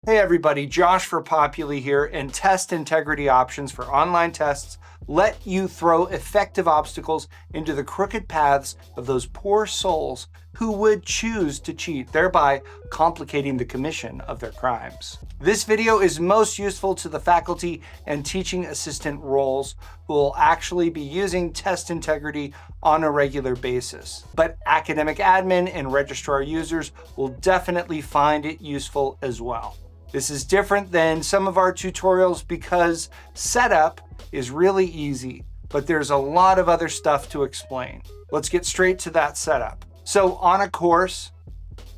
Hey everybody, Josh for Populi here, and test integrity options for online tests let you throw effective obstacles into the crooked paths of those poor souls who would choose to cheat, thereby complicating the commission of their crimes. This video is most useful to the faculty and teaching assistant roles who will actually be using test integrity on a regular basis. But academic admin and registrar users will definitely find it useful as well. This is different than some of our tutorials because setup is really easy, but there's a lot of other stuff to explain. Let's get straight to that setup. So on a course,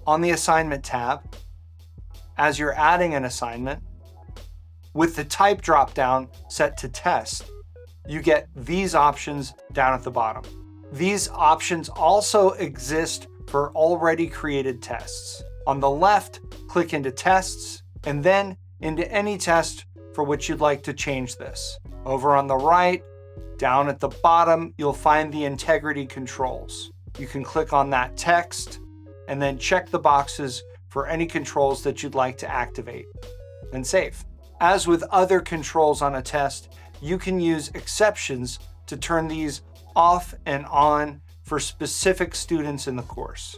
on the assignment tab, as you're adding an assignment, with the type dropdown set to test, you get these options down at the bottom. These options also exist for already created tests. On the left, click into tests, and then into any test for which you'd like to change this. Over on the right, down at the bottom, you'll find the integrity controls. You can click on that text and then check the boxes for any controls that you'd like to activate and save. As with other controls on a test, you can use exceptions to turn these off and on for specific students in the course.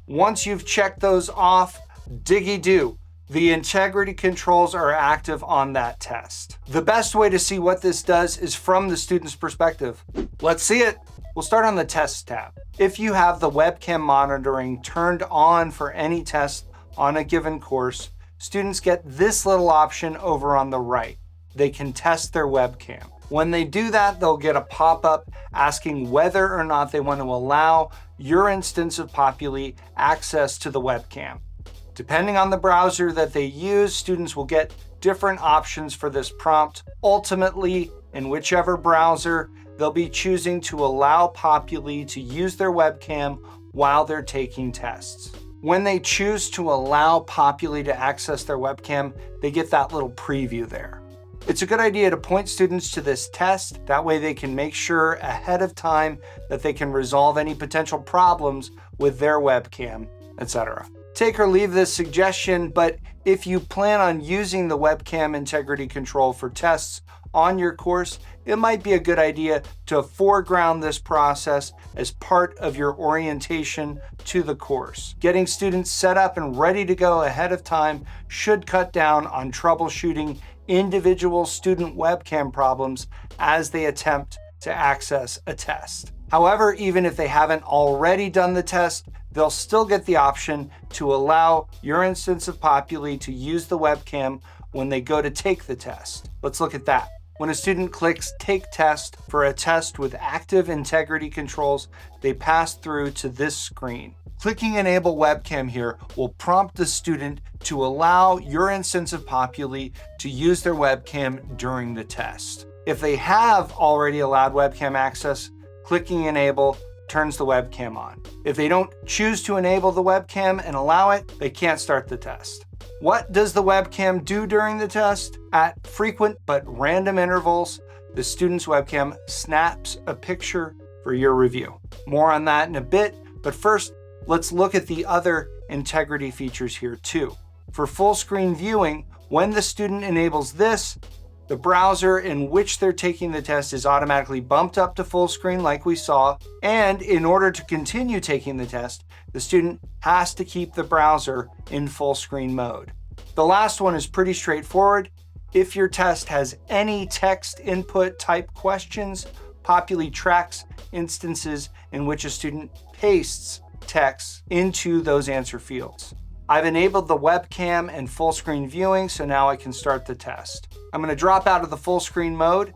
Once you've checked those off, diggy-do. The integrity controls are active on that test. The best way to see what this does is from the student's perspective. Let's see it. We'll start on the Tests tab. If you have the webcam monitoring turned on for any test on a given course, students get this little option over on the right. They can test their webcam. When they do that, they'll get a pop-up asking whether or not they want to allow your instance of Populi access to the webcam. Depending on the browser that they use, students will get different options for this prompt. Ultimately, in whichever browser, they'll be choosing to allow Populi to use their webcam while they're taking tests. When they choose to allow Populi to access their webcam, they get that little preview there. It's a good idea to point students to this test. That way they can make sure ahead of time that they can resolve any potential problems with their webcam, etc. Take or leave this suggestion, but if you plan on using the webcam integrity control for tests on your course, it might be a good idea to foreground this process as part of your orientation to the course. Getting students set up and ready to go ahead of time should cut down on troubleshooting individual student webcam problems as they attempt to access a test. However, even if they haven't already done the test, they'll still get the option to allow your instance of Populi to use the webcam when they go to take the test. Let's look at that. When a student clicks Take Test for a test with active integrity controls, they pass through to this screen. Clicking Enable Webcam here will prompt the student to allow your instance of Populi to use their webcam during the test. If they have already allowed webcam access, clicking Enable turns the webcam on. If they don't choose to enable the webcam and allow it, they can't start the test. What does the webcam do during the test? At frequent but random intervals, the student's webcam snaps a picture for your review. More on that in a bit, but first, let's look at the other integrity features here too. For full screen viewing, when the student enables this, the browser in which they're taking the test is automatically bumped up to full screen like we saw, and in order to continue taking the test, the student has to keep the browser in full screen mode. The last one is pretty straightforward. If your test has any text input type questions, Populi tracks instances in which a student pastes text into those answer fields. I've enabled the webcam and full screen viewing, so now I can start the test. I'm going to drop out of the full screen mode.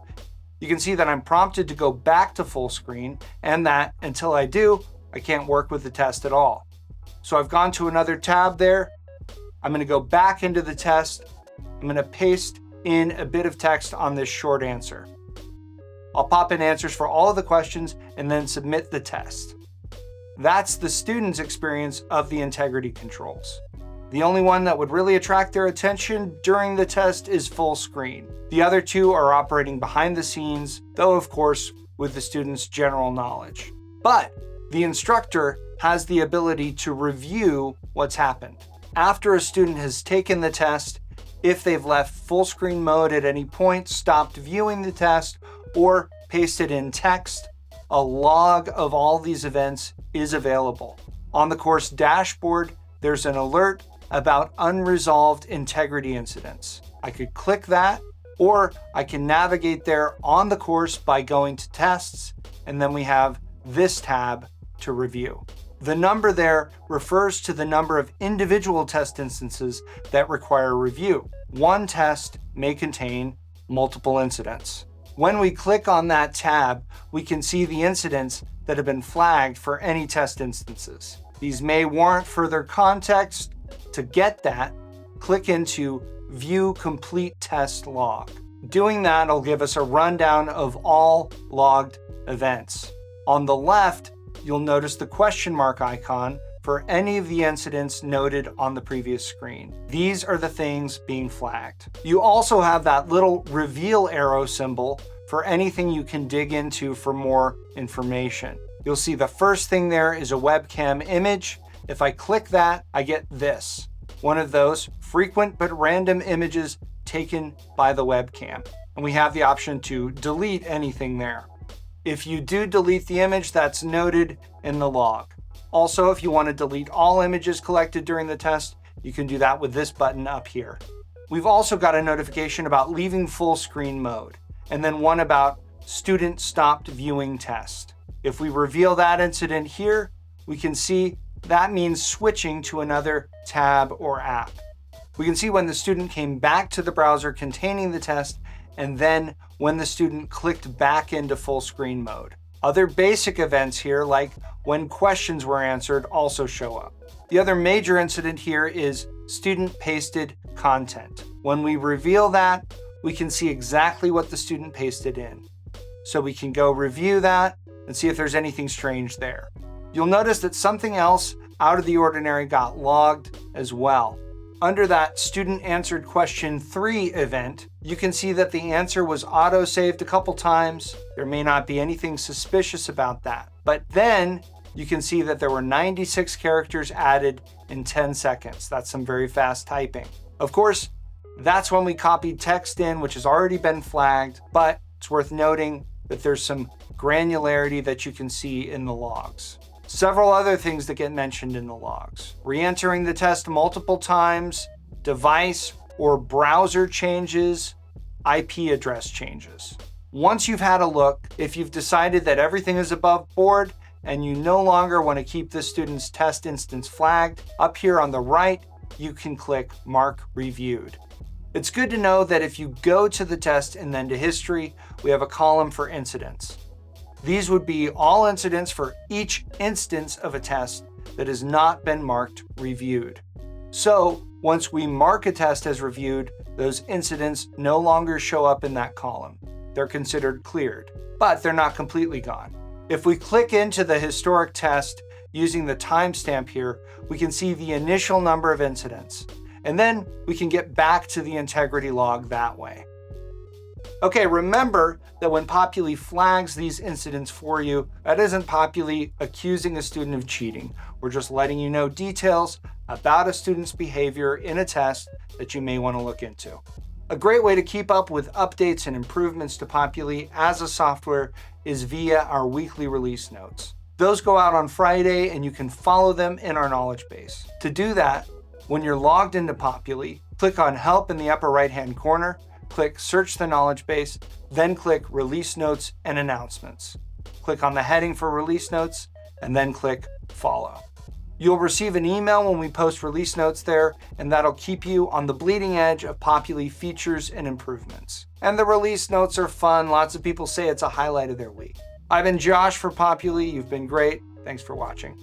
You can see that I'm prompted to go back to full screen, and that until I do, I can't work with the test at all. So I've gone to another tab there. I'm going to go back into the test. I'm going to paste in a bit of text on this short answer. I'll pop in answers for all of the questions and then submit the test. That's the student's experience of the integrity controls. The only one that would really attract their attention during the test is full screen. The other two are operating behind the scenes, though of course with the student's general knowledge. But the instructor has the ability to review what's happened. After a student has taken the test if they've left full screen mode at any point, stopped viewing the test, or pasted in text, a log of all these events is available. On the course dashboard, there's an alert about unresolved integrity incidents. I could click that, or I can navigate there on the course by going to tests, and then we have this tab to review. The number there refers to the number of individual test instances that require review. One test may contain multiple incidents. When we click on that tab, we can see the incidents that have been flagged for any test instances. These may warrant further context. To get that, click into View Complete Test Log. Doing that will give us a rundown of all logged events. On the left, you'll notice the question mark icon for any of the incidents noted on the previous screen. These are the things being flagged. You also have that little reveal arrow symbol for anything you can dig into for more information. You'll see the first thing there is a webcam image. If I click that, I get this, one of those frequent but random images taken by the webcam. And we have the option to delete anything there. If you do delete the image, that's noted in the log. Also, if you want to delete all images collected during the test, you can do that with this button up here. We've also got a notification about leaving full screen mode, and then one about student stopped viewing test. If we reveal that incident here, we can see that means switching to another tab or app. We can see when the student came back to the browser containing the test, and then when the student clicked back into full screen mode. Other basic events here, like when questions were answered, also show up. The other major incident here is student pasted content. When we reveal that, we can see exactly what the student pasted in. So we can go review that and see if there's anything strange there. You'll notice that something else out of the ordinary got logged as well. Under that student answered question 3 event, you can see that the answer was auto-saved a couple times. There may not be anything suspicious about that. But then you can see that there were 96 characters added in 10 seconds. That's some very fast typing. Of course, that's when we copied text in, which has already been flagged, but it's worth noting that there's some granularity that you can see in the logs. Several other things that get mentioned in the logs: re-entering the test multiple times, device or browser changes, IP address changes. Once you've had a look, if you've decided that everything is above board and you no longer want to keep the student's test instance flagged, up here on the right, you can click Mark Reviewed. It's good to know that if you go to the test and then to history, we have a column for incidents. These would be all incidents for each instance of a test that has not been marked reviewed. So once we mark a test as reviewed, those incidents no longer show up in that column. They're considered cleared, but they're not completely gone. If we click into the historic test using the timestamp here, we can see the initial number of incidents, and then we can get back to the integrity log that way. Okay, remember that when Populi flags these incidents for you, that isn't Populi accusing a student of cheating. We're just letting you know details about a student's behavior in a test that you may want to look into. A great way to keep up with updates and improvements to Populi as a software is via our weekly release notes. Those go out on Friday and you can follow them in our knowledge base. To do that, when you're logged into Populi, click on Help in the upper right-hand corner, click Search the Knowledge Base, then click Release Notes and Announcements. Click on the heading for Release Notes, and then click Follow. You'll receive an email when we post release notes there, and that'll keep you on the bleeding edge of Populi features and improvements. And the release notes are fun. Lots of people say it's a highlight of their week. I've been Josh for Populi. You've been great. Thanks for watching.